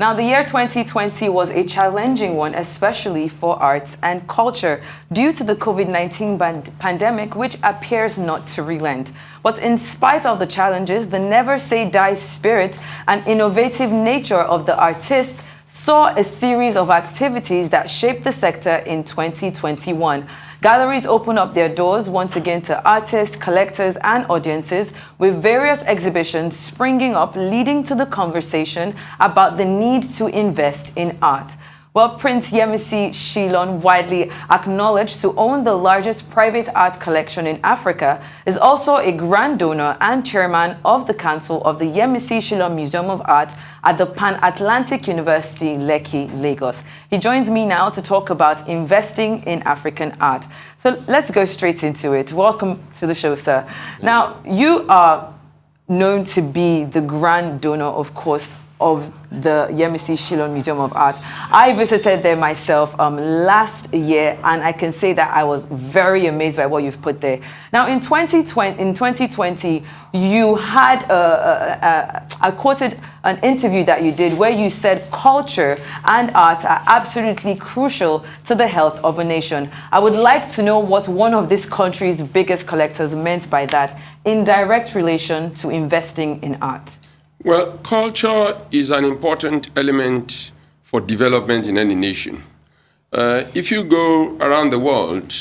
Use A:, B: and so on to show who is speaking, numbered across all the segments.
A: Now, the year 2020 was a challenging one, especially for arts and culture, due to the COVID-19 pandemic, which appears not to relent. But in spite of the challenges, the never say die spirit and innovative nature of the artists saw a series of activities that shaped the sector in 2021. Galleries open up their doors once again to artists, collectors, and audiences, with various exhibitions springing up, leading to the conversation about the need to invest in art. Well, Prince Yemisi Shyllon, widely acknowledged to own the largest private art collection in Africa, is also a grand donor and chairman of the Council of the Yemisi Shyllon Museum of Art at the Pan-Atlantic University, Lekki, Lagos. He joins me now to talk about investing in African art. So let's go straight into it. Welcome to the show, sir. Now, you are known to be the grand donor, of course, of the Yemisi Shyllon Museum of Art. I visited there myself last year, and I can say that I was very amazed by what you've put there. Now, in 2020, you had I quoted an interview that you did where you said culture and art are absolutely crucial to the health of a nation. I would like to know what one of this country's biggest collectors meant by that in direct relation to investing in art.
B: Well, culture is an important element for development in any nation. If you go around the world,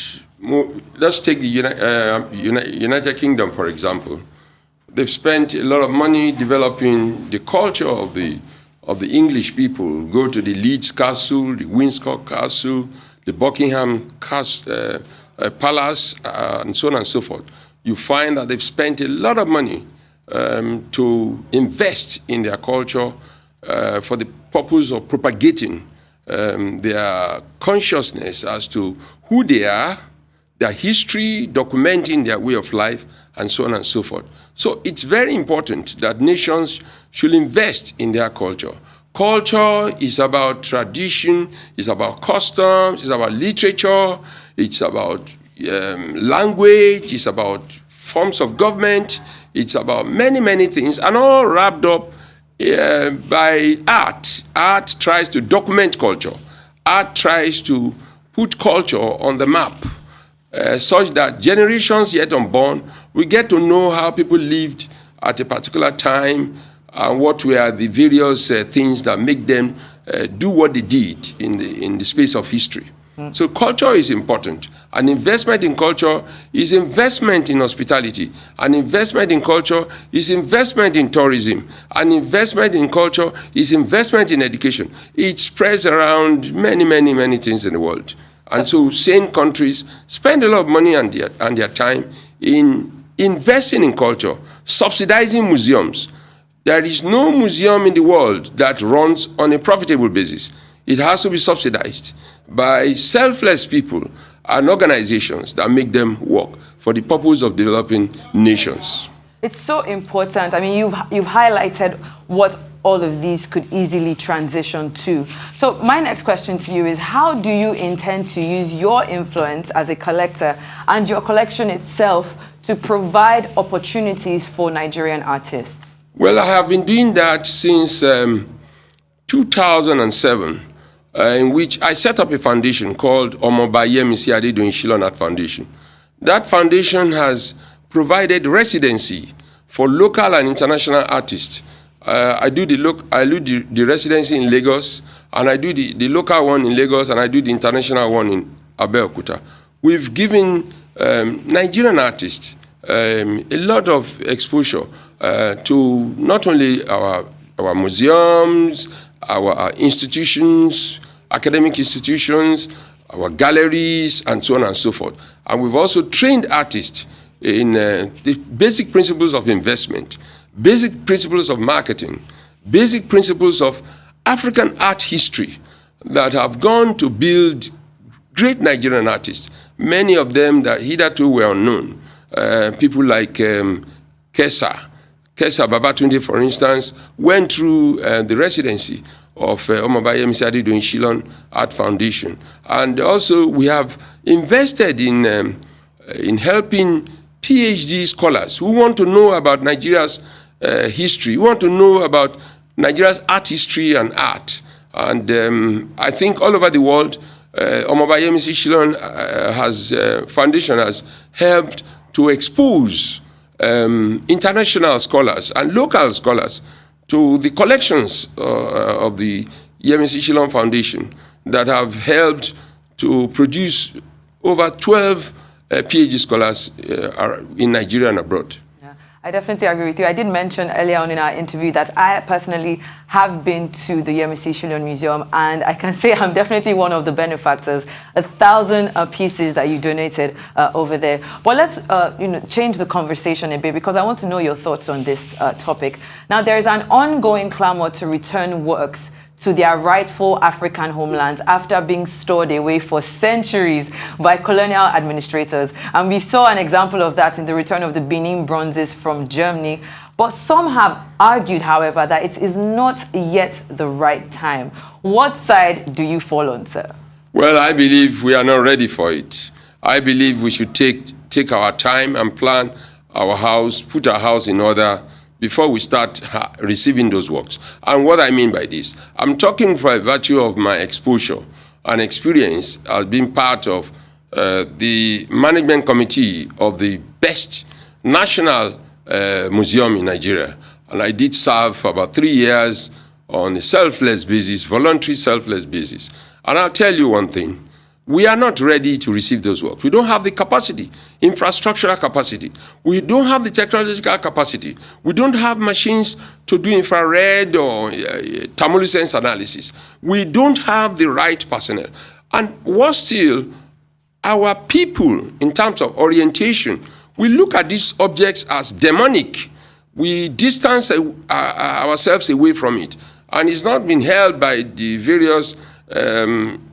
B: let's take the United Kingdom, for example. They've spent a lot of money developing the culture of the English people. Go to the Leeds Castle, the Windsor Castle, the Buckingham Palace, and so on and so forth. You find that they've spent a lot of money to invest in their culture for the purpose of propagating their consciousness as to who they are, their history, documenting their way of life, and so on and so forth. So it's very important that nations should invest in their culture. Culture is about tradition, it's about customs, it's about literature, it's about language, it's about forms of government. It's about many, many things, and all wrapped up by art. Art tries to document culture. Art tries to put culture on the map, such that generations yet unborn will get to know how people lived at a particular time and what were the various things that make them do what they did in the space of history. So culture is important. An investment in culture is investment in hospitality. An investment in culture is investment in tourism. An investment in culture is investment in education. It spreads around many, many, many things in the world. And so sane countries spend a lot of money and their time in investing in culture, subsidizing museums. There is no museum in the world that runs on a profitable basis. It has to be subsidized by selfless people and organizations that make them work for the purpose of developing nations.
A: It's so important. I mean, you've highlighted what all of these could easily transition to. So my next question to you is, how do you intend to use your influence as a collector and your collection itself to provide opportunities for Nigerian artists?
B: Well, I have been doing that since 2007. In which I set up a foundation called Omoobaba Adedoyin Shyllon Art Foundation. That foundation has provided residency for local and international artists. I do the residency in Lagos, and I do the local one in Lagos, and I do the international one in Abeokuta. We've given Nigerian artists a lot of exposure to not only our museums, our institutions, academic institutions, our galleries, and so on and so forth. And we've also trained artists in the basic principles of investment, basic principles of marketing, basic principles of African art history that have gone to build great Nigerian artists, many of them that hitherto were unknown. People like Kesa Babatunde, for instance, went through the residency of Omoobaba Yemisi Adedoyin Shyllon Art Foundation. And also we have invested in helping PhD scholars who want to know about Nigeria's history, who want to know about Nigeria's art history and art. And I think all over the world, Omoobaba Yemisi Shyllon Foundation has helped to expose international scholars and local scholars to the collections of the Yemisi Shyllon Foundation that have helped to produce over 12 PhD scholars in Nigeria and abroad.
A: Yeah, I definitely agree with you. I did mention earlier on in our interview that I personally have been to the Yemisi Shyllon Museum, and I can say I'm definitely one of the benefactors. 1,000 pieces that you donated over there. But let's change the conversation a bit, because I want to know your thoughts on this topic. Now, there is an ongoing clamor to return works to their rightful African homelands after being stored away for centuries by colonial administrators. And we saw an example of that in the return of the Benin bronzes from Germany. But some have argued, however, that it is not yet the right time. What side do you fall on, sir?
B: Well, I believe we are not ready for it. I believe we should take our time and plan our house, put our house in order before we start receiving those works. And what I mean by this, I'm talking by virtue of my exposure and experience as being part of the management committee of the best national museum in Nigeria. And I did serve for about 3 years on a selfless basis, voluntary selfless basis. And I'll tell you one thing. We are not ready to receive those works. We don't have the capacity, infrastructural capacity. We don't have the technological capacity. We don't have machines to do infrared or thermoluminescence analysis. We don't have the right personnel. And worse still, our people, in terms of orientation, we look at these objects as demonic. We distance ourselves away from it. And it's not been held by the various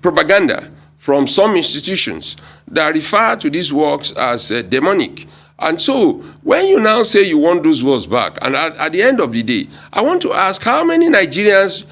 B: propaganda from some institutions that refer to these works as demonic. And so, when you now say you want those works back, and at the end of the day, I want to ask how many Nigerians,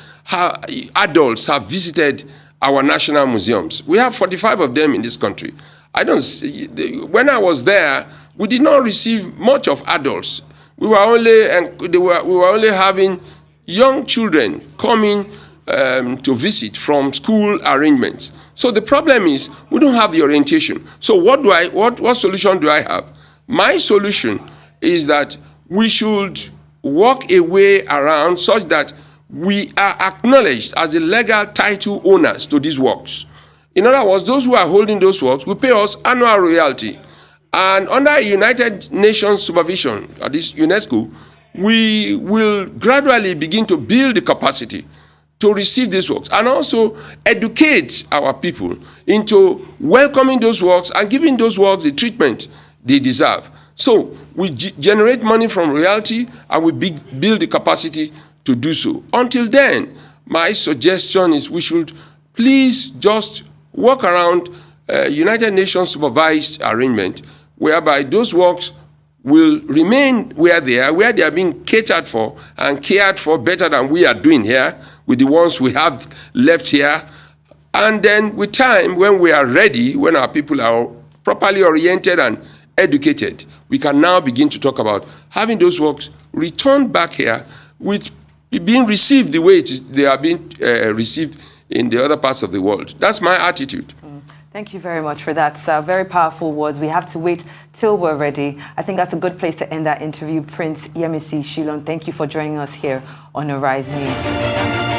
B: adults, have visited our national museums? We have 45 of them in this country. When I was there, we did not receive much of adults. We were only having young children coming to visit from school arrangements. So the problem is we don't have the orientation. So what solution do I have? My solution is that we should walk a way around such that we are acknowledged as the legal title owners to these works. In other words, those who are holding those works will pay us annual royalty. And under United Nations supervision, at this UNESCO, we will gradually begin to build the capacity to receive these works and also educate our people into welcoming those works and giving those works the treatment they deserve. So we generate money from royalty and we build the capacity to do so. Until then, my suggestion is we should please just work around United Nations supervised arrangement whereby those works will remain where they are being catered for and cared for better than we are doing here with the ones we have left here. And then with time, when we are ready, when our people are properly oriented and educated, we can now begin to talk about having those works returned back here with being received the way they are being received in the other parts of the world. That's my attitude.
A: Thank you very much for that, sir. Very powerful words. We have to wait till we're ready. I think that's a good place to end that interview. Prince Yemisi Shyllon, thank you for joining us here on Arise News.